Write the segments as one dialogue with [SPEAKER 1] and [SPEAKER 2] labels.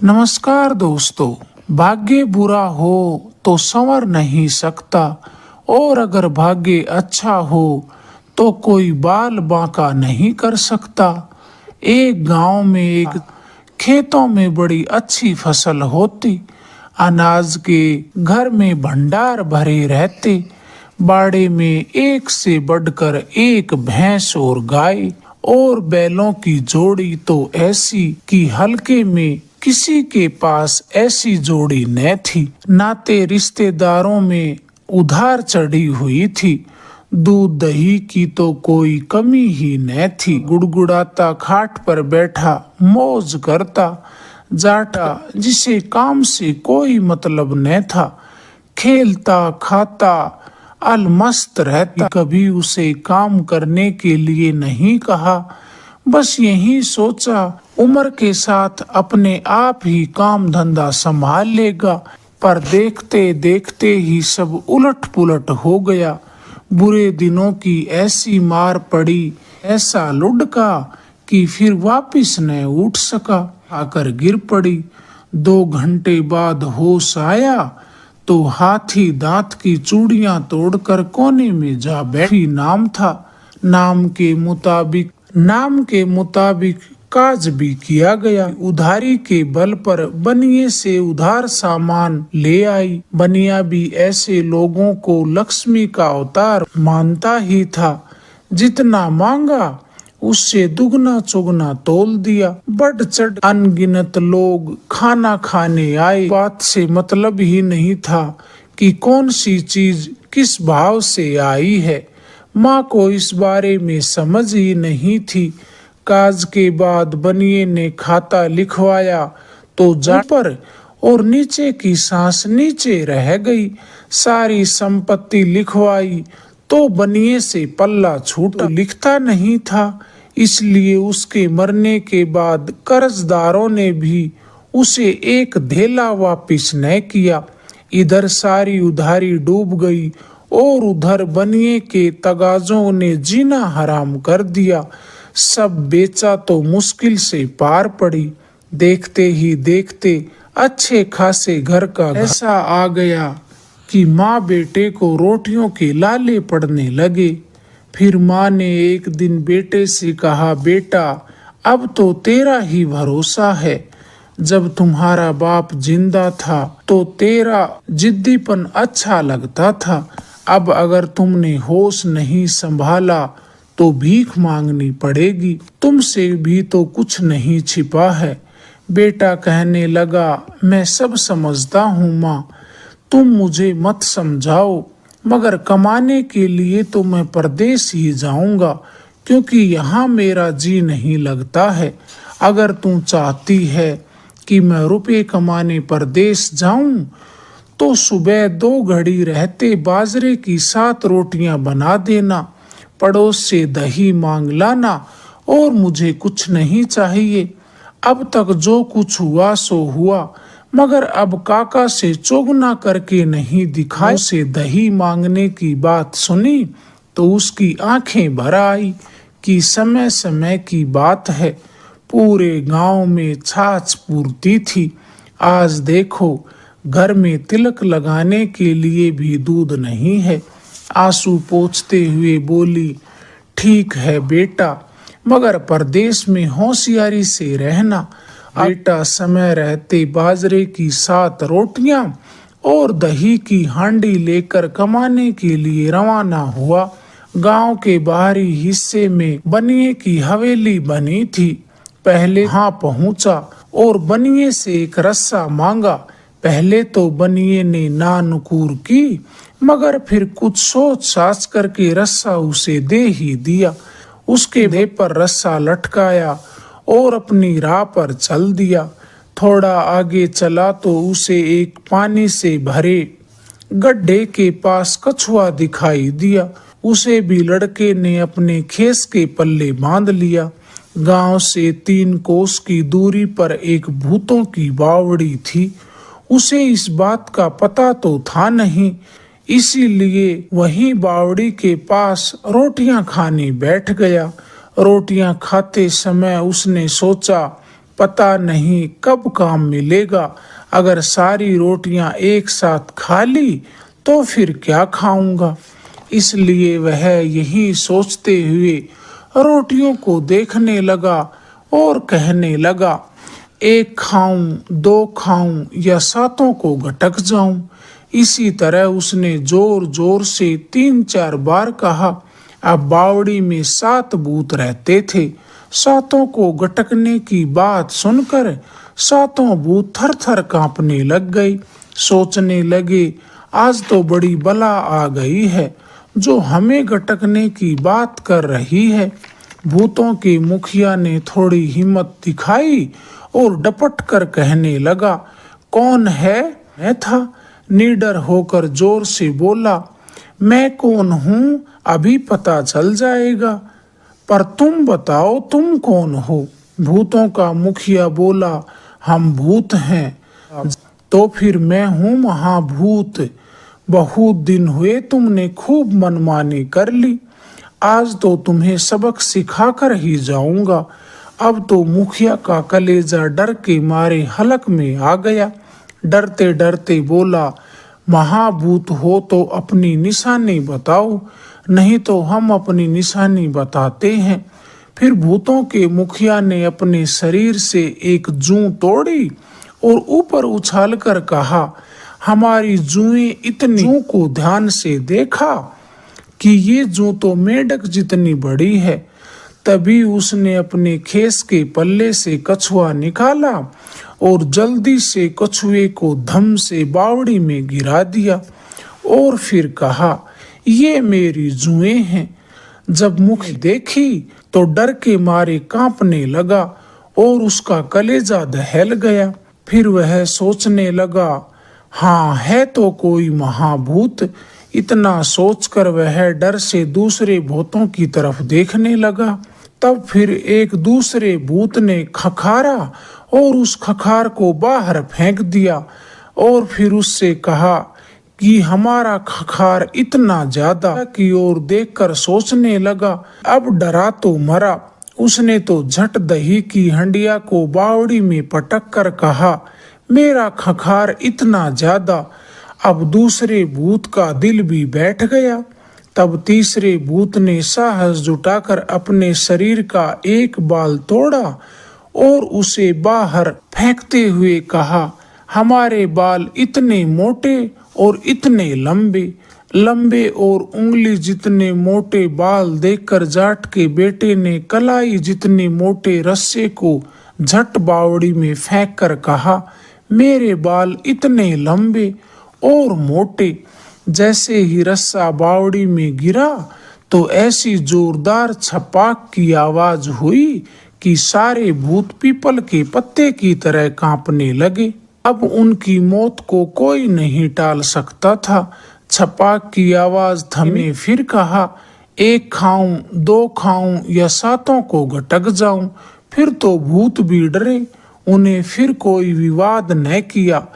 [SPEAKER 1] नमस्कार दोस्तों। भाग्य बुरा हो तो संवर नहीं सकता, और अगर भाग्य अच्छा हो तो कोई बाल बांका नहीं कर सकता। एक गांव में एक खेतों में बड़ी अच्छी फसल होती। अनाज के घर में भंडार भरे रहते। बाड़े में एक से बढ़कर एक भैंस और गाय और बैलों की जोड़ी तो ऐसी कि हल्के में किसी के पास ऐसी जोड़ी न थी। नाते रिश्तेदारों में उधार चढ़ी हुई थी। दूध दही की तो कोई कमी ही न थी। गुड़गुड़ाता खाट पर बैठा मौज करता जाटा, जिसे काम से कोई मतलब न था। खेलता खाता अलमस्त रहता। कभी उसे काम करने के लिए नहीं कहा, बस यही सोचा उम्र के साथ अपने आप ही काम धंधा संभाल लेगा। पर देखते देखते ही सब उलट पुलट हो गया। बुरे दिनों की ऐसी मार पड़ी, ऐसा लुढ़का कि फिर वापिस न उठ सका। आकर गिर पड़ी। 2 घंटे बाद होश आया तो हाथी दांत की चूड़ियां तोड़कर कोने में जा बैठी। नाम था। नाम के मुताबिक काज भी किया गया। उधारी के बल पर बनिए से उधार सामान ले आई। बनिया भी ऐसे लोगों को लक्ष्मी का अवतार मानता ही था। जितना मांगा उससे दुगना चुगना तोल दिया। बढ़ चढ़ अनगिनत लोग खाना खाने आए। बात से मतलब ही नहीं था कि कौन सी चीज किस भाव से आई है। माँ को इस बारे में समझ ही नहीं थी। काज के बाद बनिए ने खाता लिखवाया तो जा पर और नीचे की सांस नीचे रह गई। सारी संपत्ति लिखवाई तो बनिए से पल्ला छूटा। लिखता नहीं था, इसलिए उसके मरने के बाद कर्जदारों ने भी उसे एक धेला वापिस न किया। इधर सारी उधारी डूब गई और उधर बनिए के तगाजों ने जीना हराम कर दिया। सब बेचा तो मुश्किल से पार पड़ी। देखते ही देखते अच्छे खासे घर का ऐसा आ गया कि माँ बेटे को रोटियों के लाले पड़ने लगे। फिर माँ ने एक दिन बेटे से कहा, बेटा अब तो तेरा ही भरोसा है। जब तुम्हारा बाप जिंदा था तो तेरा जिद्दीपन अच्छा लगता था। अब अगर तुमने होश नहीं संभाला तो भीख मांगनी पड़ेगी। तुमसे भी तो कुछ नहीं छिपा है। बेटा कहने लगा, मैं सब समझता हूँ माँ, तुम मुझे मत समझाओ, मगर कमाने के लिए तो मैं परदेश ही जाऊंगा, क्योंकि यहाँ मेरा जी नहीं लगता है। अगर तू चाहती है कि मैं रुपए कमाने परदेश जाऊं तो सुबह 2 घड़ी रहते बाजरे की 7 रोटियां बना देना, पड़ोस से दही मांग लाना, और मुझे कुछ नहीं चाहिए। अब तक जो कुछ हुआ सो हुआ, मगर अब काका से चोगना करके नहीं दिखाई। से दही मांगने की बात सुनी तो उसकी आंखें भर आई कि समय समय की बात है। पूरे गांव में छाछ पूरती थी। आज देखो घर में तिलक लगाने के लिए भी दूध नहीं है। आंसू पोंछते हुए बोली, ठीक है बेटा, मगर परदेश में होशियारी से रहना। बेटा समय रहते बाजरे की 7 रोटियां और दही की हांडी लेकर कमाने के लिए रवाना हुआ। गांव के बाहरी हिस्से में बनिए की हवेली बनी थी। पहले वहां पहुंचा और बनिए से एक रस्सा मांगा। पहले तो बनिए ने ना नुकुर की, मगर फिर कुछ सोच साच करके रस्सा उसे दे ही दिया। उसके देह पर रस्सा लटकाया और अपनी राह पर चल दिया। थोड़ा आगे चला तो उसे एक पानी से भरे गड्ढे के पास कछुआ दिखाई दिया। उसे भी लड़के ने अपने खेस के पल्ले बांध लिया। गांव से 3 कोस की दूरी पर एक भूतों की बावड़ी थी। उसे इस बात का पता तो था नहीं, इसीलिए वही बावड़ी के पास रोटियां खाने बैठ गया। रोटियां खाते समय उसने सोचा, पता नहीं कब काम मिलेगा। अगर सारी रोटियां एक साथ खा ली तो फिर क्या खाऊंगा। इसलिए वह यही सोचते हुए रोटियों को देखने लगा और कहने लगा, एक खाऊं, दो खाऊं या सातों को गटक जाऊं। इसी तरह उसने जोर जोर से 3-4 बार कहा। अब बावड़ी में 7 भूत रहते थे। सातों को गटकने की बात सुनकर सातों भूत थर थर कांपने लग गए। सोचने लगे, आज तो बड़ी बला आ गई है जो हमें गटकने की बात कर रही है। भूतों के मुखिया ने थोड़ी हिम्मत दिखाई और डपट कर कहने लगा, कौन है? मैं था। निडर होकर जोर से बोला, मैं कौन हूँ अभी पता चल जाएगा, पर तुम बताओ तुम कौन हो। भूतों का मुखिया बोला, हम भूत हैं। तो फिर मैं हूँ महाभूत। बहुत दिन हुए तुमने खूब मनमानी कर ली, आज तो तुम्हें सबक सिखा कर ही जाऊंगा। अब तो मुखिया का कलेजा डर के मारे हलक में आ गया। डरते डरते बोला, महाभूत हो तो अपनी निशानी बताओ, नहीं तो हम अपनी निशानी बताते हैं। फिर भूतों के मुखिया ने अपने शरीर से एक जूं तोड़ी और ऊपर उछालकर कहा, हमारी जुएं इतनी। जूं को ध्यान से देखा कि ये जूं तो मेंढक जितनी बड़ी है। तभी उसने अपने खेस के पल्ले से कछुआ निकाला और जल्दी से कछुए को धम से बावड़ी में गिरा दिया और फिर कहा, ये मेरी जुएं हैं। जब मुख देखी तो डर के मारे कांपने लगा और उसका कलेजा दहल गया। फिर वह सोचने लगा, हाँ है तो कोई महाभूत। इतना सोचकर वह डर से दूसरे भूतों की तरफ देखने लगा। तब फिर एक दूसरे भूत ने खखारा और उस खखार को बाहर फेंक दिया और फिर उससे कहा कि हमारा खखार इतना ज्यादा की ओर देखकर सोचने लगा, अब डरा तो मरा। उसने तो झट दही की हंडिया को बावड़ी में पटक कर कहा, मेरा खखार इतना ज्यादा। अब दूसरे भूत का दिल भी बैठ गया। तब तीसरे भूत ने साहस जुटाकर अपने शरीर का एक बाल तोड़ा और उसे बाहर फेंकते हुए कहा, हमारे बाल इतने मोटे और इतने लंबे। लंबे और उंगली जितने मोटे बाल देखकर जाट के बेटे ने कलाई जितने मोटे रस्से को झट बावड़ी में फेंक कर कहा, मेरे बाल इतने लंबे और मोटे। जैसे ही रस्सा बावड़ी में गिरा तो ऐसी जोरदार छपाक की आवाज हुई कि सारे भूत पीपल के पत्ते की तरह कांपने लगे। अब उनकी मौत को कोई नहीं टाल सकता था। छपाक की आवाज थमे फिर कहा, एक खाऊं, दो खाऊं या सातों को गटक जाऊं। फिर तो भूत भी डरे। उन्हें फिर कोई विवाद न किया।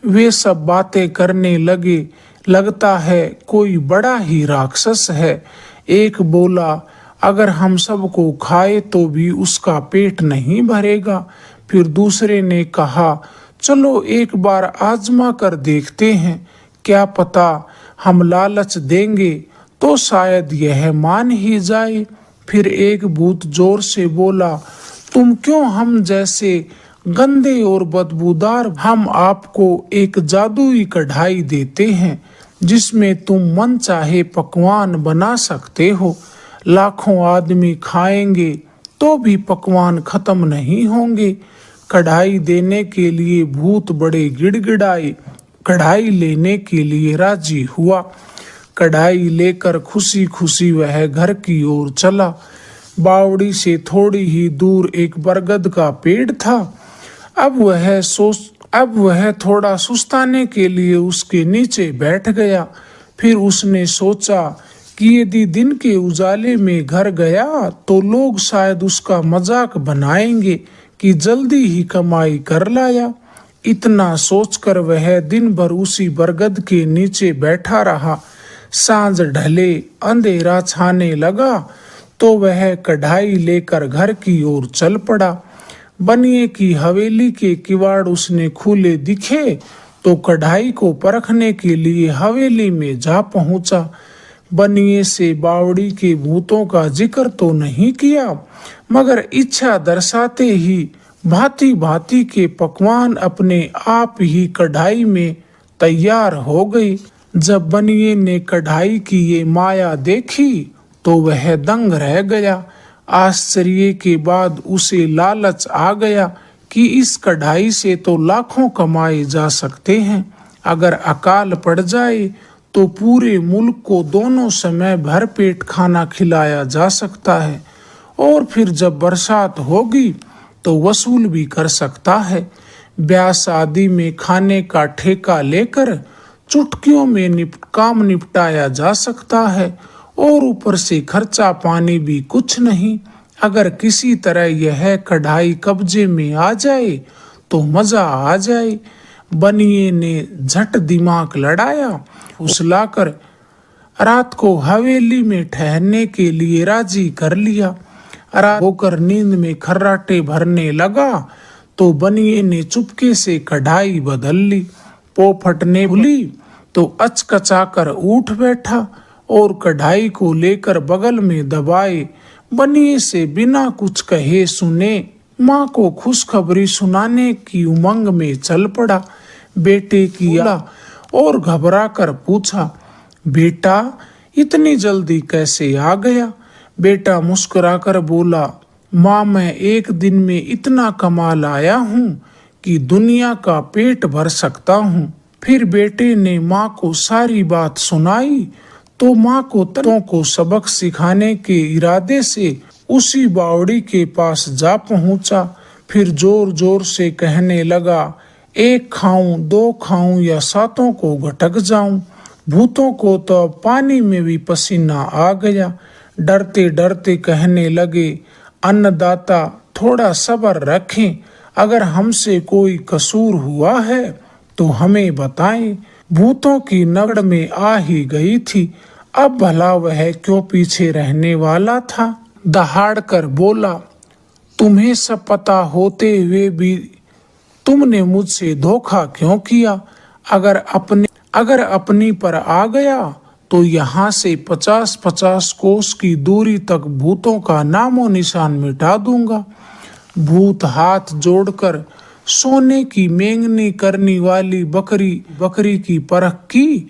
[SPEAKER 1] वे सब बातें करने लगे, लगता है कोई बड़ा ही राक्षस है। एक बोला, अगर हम सबको खाए तो भी उसका पेट नहीं भरेगा। फिर दूसरे ने कहा, चलो एक बार आजमा कर देखते हैं, क्या पता हम लालच देंगे तो शायद यह मान ही जाए। फिर एक भूत जोर से बोला, तुम क्यों हम जैसे गंदे और बदबूदार, हम आपको एक जादुई कढ़ाई देते हैं जिसमें तुम मन चाहे पकवान बना सकते हो। लाखों आदमी खाएंगे तो भी पकवान खत्म नहीं होंगे। कढ़ाई देने के लिए भूत बड़े गिड़गिड़ाए। कढ़ाई लेने के लिए राजी हुआ। कढ़ाई लेकर खुशी खुशी वह घर की ओर चला। बावड़ी से थोड़ी ही दूर एक बरगद का पेड़ था। अब वह थोड़ा सुस्ताने के लिए उसके नीचे बैठ गया। फिर उसने सोचा कि यदि दिन के उजाले में घर गया तो लोग शायद उसका मजाक बनाएंगे कि जल्दी ही कमाई कर लाया। इतना सोचकर वह दिन भर उसी बरगद के नीचे बैठा रहा। सांझ ढले, अंधेरा छाने लगा तो वह कढ़ाई लेकर घर की ओर चल पड़ा। बनिए की हवेली के किवाड़ उसने खुले दिखे तो कढ़ाई को परखने के लिए हवेली में जा पहुंचा। बनिए से बावड़ी के भूतों का जिक्र तो नहीं किया, मगर इच्छा दर्शाते ही भांति भांति के पकवान अपने आप ही कढ़ाई में तैयार हो गई। जब बनिए ने कढ़ाई की ये माया देखी तो वह दंग रह गया। आश्चर्य के बाद उसे लालच आ गया कि इस कढ़ाई से तो लाखों कमाए जा सकते हैं। अगर अकाल पड़ जाए तो पूरे मुल्क को दोनों समय भरपेट खाना खिलाया जा सकता है, और फिर जब बरसात होगी तो वसूल भी कर सकता है। ब्याह शादी में खाने का ठेका लेकर चुटकियों में काम निपटाया जा सकता है, और ऊपर से खर्चा पानी भी कुछ नहीं। अगर किसी तरह यह कढ़ाई कब्जे में आ जाए तो मजा आ जाए। बनिए ने झट दिमाग लड़ाया, फुसलाकर रात को हवेली में ठहरने के लिए राजी कर लिया। रात होकर नींद में खर्राटे भरने लगा तो बनिए ने चुपके से कढ़ाई बदल ली। पोफटने भूली तो अचकचाकर उठ बैठा और कढ़ाई को लेकर बगल में दबाए बनिए से बिना कुछ कहे सुने माँ को खुशखबरी सुनाने की उमंग में चल पड़ा। बेटे की और घबरा कर पूछा, बेटा इतनी जल्दी कैसे आ गया? बेटा मुस्कुराकर बोला, माँ मैं एक दिन में इतना कमा लाया हूँ कि दुनिया का पेट भर सकता हूँ। फिर बेटे ने माँ को सारी बात सुनाई तो माँ को तरों को सबक सिखाने के इरादे से उसी बावड़ी के पास जा पहुंचा। फिर जोर जोर से कहने लगा, एक खाऊं, दो खाऊं या सातों को घटक जाऊं। भूतों को तो पानी में भी पसीना आ गया। डरते डरते कहने लगे, अन्नदाता थोड़ा सब्र रखें, अगर हमसे कोई कसूर हुआ है तो हमें बताएं। भूतों की नगड़ में आ ही गई थी, अब भला वह क्यों पीछे रहने वाला था। दहाड़ कर बोला, तुम्हें सब पता होते हुए भी तुमने मुझसे धोखा क्यों किया? अगर अपनी पर आ गया तो यहाँ से 50-50 कोस की दूरी तक भूतों का नामो निशान मिटा दूंगा। भूत हाथ जोड़कर सोने की मेंगनी करने वाली बकरी की परख की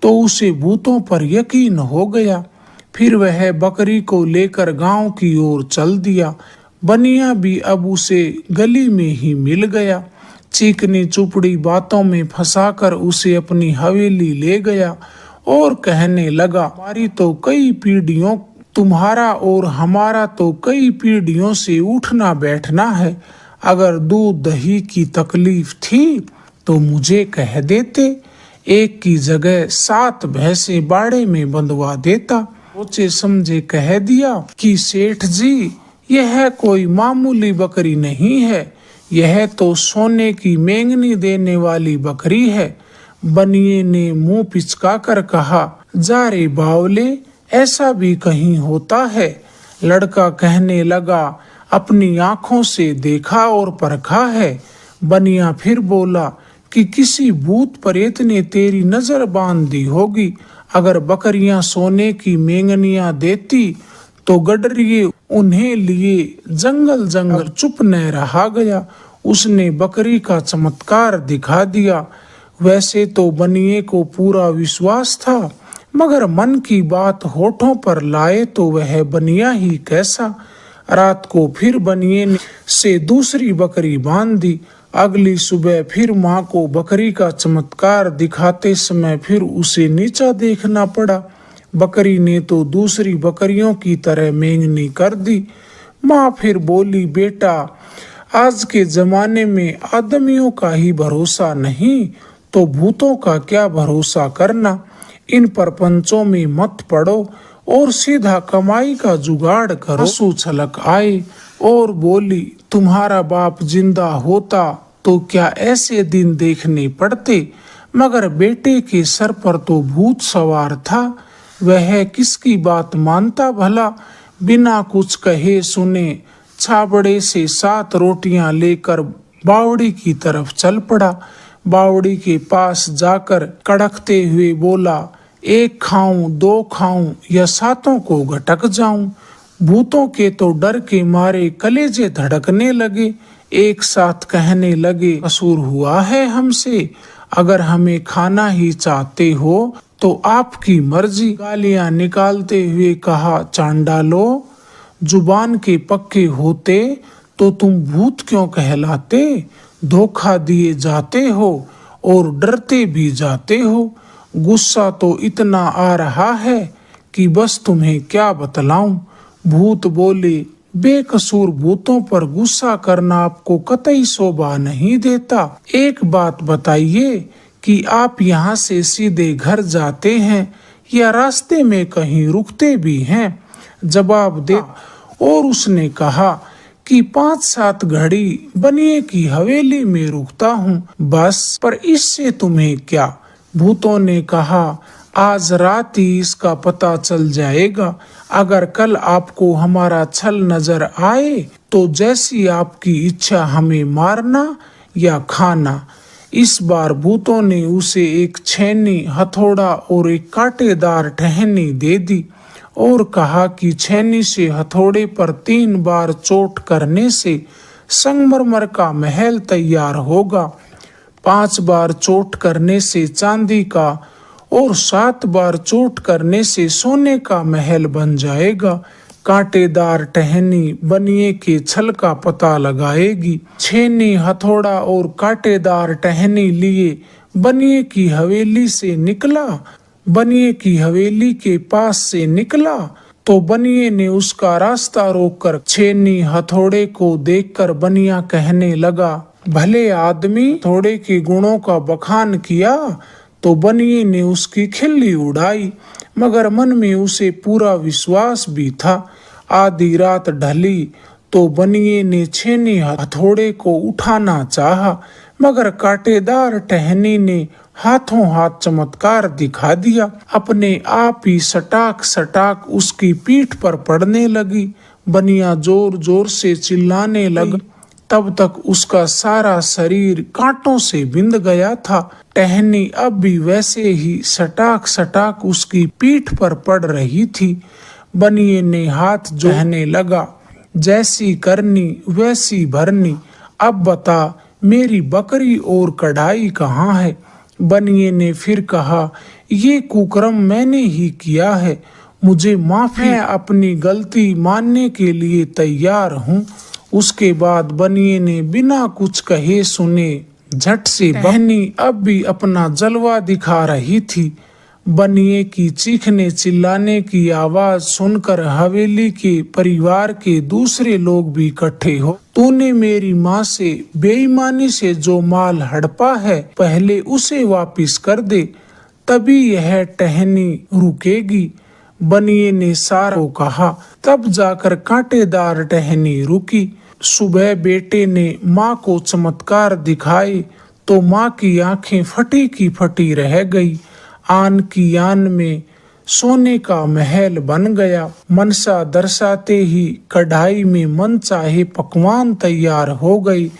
[SPEAKER 1] तो उसे भूतों पर यकीन हो गया। फिर वह बकरी को लेकर गांव की ओर चल दिया। बनिया भी अब उसे गली में ही मिल गया। चीकनी चुपड़ी बातों में फंसाकर उसे अपनी हवेली ले गया और कहने लगा, तुम्हारा और हमारा तो कई पीढ़ियों से उठना बैठना है। अगर दूध दही की तकलीफ थी तो मुझे कह देते, एक की जगह 7 भैंसे बाड़े में बंधवा देता। सोचे समझे कह दिया कि सेठ जी यह कोई मामूली बकरी नहीं है, यह तो सोने की मेंगनी देने वाली बकरी है। बनिए ने मुंह पिचका कर कहा, जा रे बावले, ऐसा भी कहीं होता है? लड़का कहने लगा, अपनी आंखों से देखा और परखा है। बनिया फिर बोला कि किसी भूत प्रेत ने तेरी नजर बांध दी होगी। अगर बकरियां सोने की मेंगनियां देती तो गडरिए उन्हें लिए जंगल जंगल चुप न रहा गया। उसने बकरी का चमत्कार दिखा दिया। वैसे तो बनिए को पूरा विश्वास था, मगर मन की बात होठों पर लाए तो वह बनिया ही कैसा। रात को फिर बनिए ने से दूसरी बकरी बांध दी। अगली सुबह फिर माँ को बकरी का चमत्कार दिखाते समय फिर उसे नीचा देखना पड़ा। बकरी ने तो दूसरी बकरियों की तरह मेंगनी कर दी। माँ फिर बोली, बेटा आज के जमाने में आदमियों का ही भरोसा नहीं तो भूतों का क्या भरोसा करना। इन परपंचों में मत पड़ो और सीधा कमाई का जुगाड़ करो। आंसू छलक आए और बोली, तुम्हारा बाप जिंदा होता तो क्या ऐसे दिन देखने पड़ते? मगर बेटे के सर पर तो भूत सवार था, वह किसकी बात मानता भला? बिना कुछ कहे सुने छाबड़े से 7 रोटियां लेकर बावड़ी की तरफ चल पड़ा। बावड़ी के पास जाकर कड़कते हुए बोला, 1 खाऊं, 2 खाऊं या 7 को घटक जाऊं। भूतों के तो डर के मारे कलेजे धड़कने लगे। एक साथ कहने लगे, कसूर हुआ है हमसे, अगर हमें खाना ही चाहते हो तो आपकी मर्जी। गालियां निकालते हुए कहा, चांडालो, जुबान के पक्के होते तो तुम भूत क्यों कहलाते? धोखा दिए जाते हो और डरते भी जाते हो। गुस्सा तो इतना आ रहा है कि बस तुम्हें क्या बतलाऊं। भूत बोले, बेकसूर भूतों पर गुस्सा करना आपको कतई शोभा नहीं देता। एक बात बताइए कि आप यहाँ से सीधे घर जाते हैं या रास्ते में कहीं रुकते भी हैं? जवाब दे। और उसने कहा कि 5-7 घड़ी बनिए की हवेली में रुकता हूँ बस, पर इससे तुम्हें क्या? भूतों ने कहा, आज रात ही इसका पता चल जाएगा। अगर कल आपको हमारा छल नजर आए तो जैसी आपकी इच्छा हमें मारना या खाना। इस बार भूतों ने उसे एक छेनी, हथौड़ा और एक कांटेदार टहनी दे दी और कहा कि छेनी से हथौड़े पर 3 बार चोट करने से संगमरमर का महल तैयार होगा, 5 बार चोट करने से चांदी का और 7 बार चोट करने से सोने का महल बन जाएगा। कांटेदार टहनी बनिए के छल का पता लगाएगी। छेनी, हथौड़ा और कांटेदार टहनी लिए बनिए की हवेली से निकला। बनिए की हवेली के पास से निकला तो बनिए ने उसका रास्ता रोककर छेनी, हथौड़े को देखकर बनिया कहने लगा, भले आदमी। थोड़े के गुणों का बखान किया तो बनिए ने उसकी खिल्ली उड़ाई, मगर मन में उसे पूरा विश्वास भी था। आधी रात ढली तो बनिए ने छेनी, हथौड़े को उठाना चाहा, मगर कांटेदार टहनी ने हाथों हाथ चमत्कार दिखा दिया। अपने आप ही सटाक सटाक उसकी पीठ पर पड़ने लगी। बनिया जोर जोर से चिल्लाने लगा। तब तक उसका सारा शरीर कांटों से बिंध गया था। टहनी अब भी वैसे ही सटाक सटाक उसकी पीठ पर पड़ रही थी। बनिए ने हाथ जोड़ने लगा, जैसी करनी वैसी भरनी, अब बता मेरी बकरी और कढ़ाई कहाँ है? बनिए ने फिर कहा, ये कुकर्म मैंने ही किया है, मुझे माफी। मैं अपनी गलती मानने के लिए तैयार हूँ। उसके बाद बनिए ने बिना कुछ कहे सुने झट से टहनी अब भी अपना जलवा दिखा रही थी। बनिए की चीखने चिल्लाने की आवाज सुनकर हवेली के परिवार के दूसरे लोग भी इकट्ठे हो। तूने मेरी माँ से बेईमानी से जो माल हड़पा है, पहले उसे वापिस कर दे, तभी यह टहनी रुकेगी। बनिए ने सारा को कहा, तब जाकर कांटेदार टहनी रुकी। सुबह बेटे ने माँ को चमत्कार दिखाए तो माँ की आंखें फटी की फटी रह गई। आन की आन में सोने का महल बन गया। मनसा दर्शाते ही कढ़ाई में मन चाहे पकवान तैयार हो गई।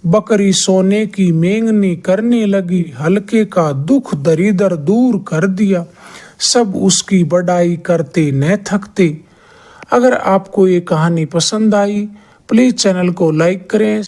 [SPEAKER 1] बकरी सोने की मेंगनी करने लगी, हल्के का दुख दरिदर दूर कर दिया। सब उसकी बड़ाई करते न थकते। अगर आपको ये कहानी पसंद आई, प्लीज चैनल को लाइक करें।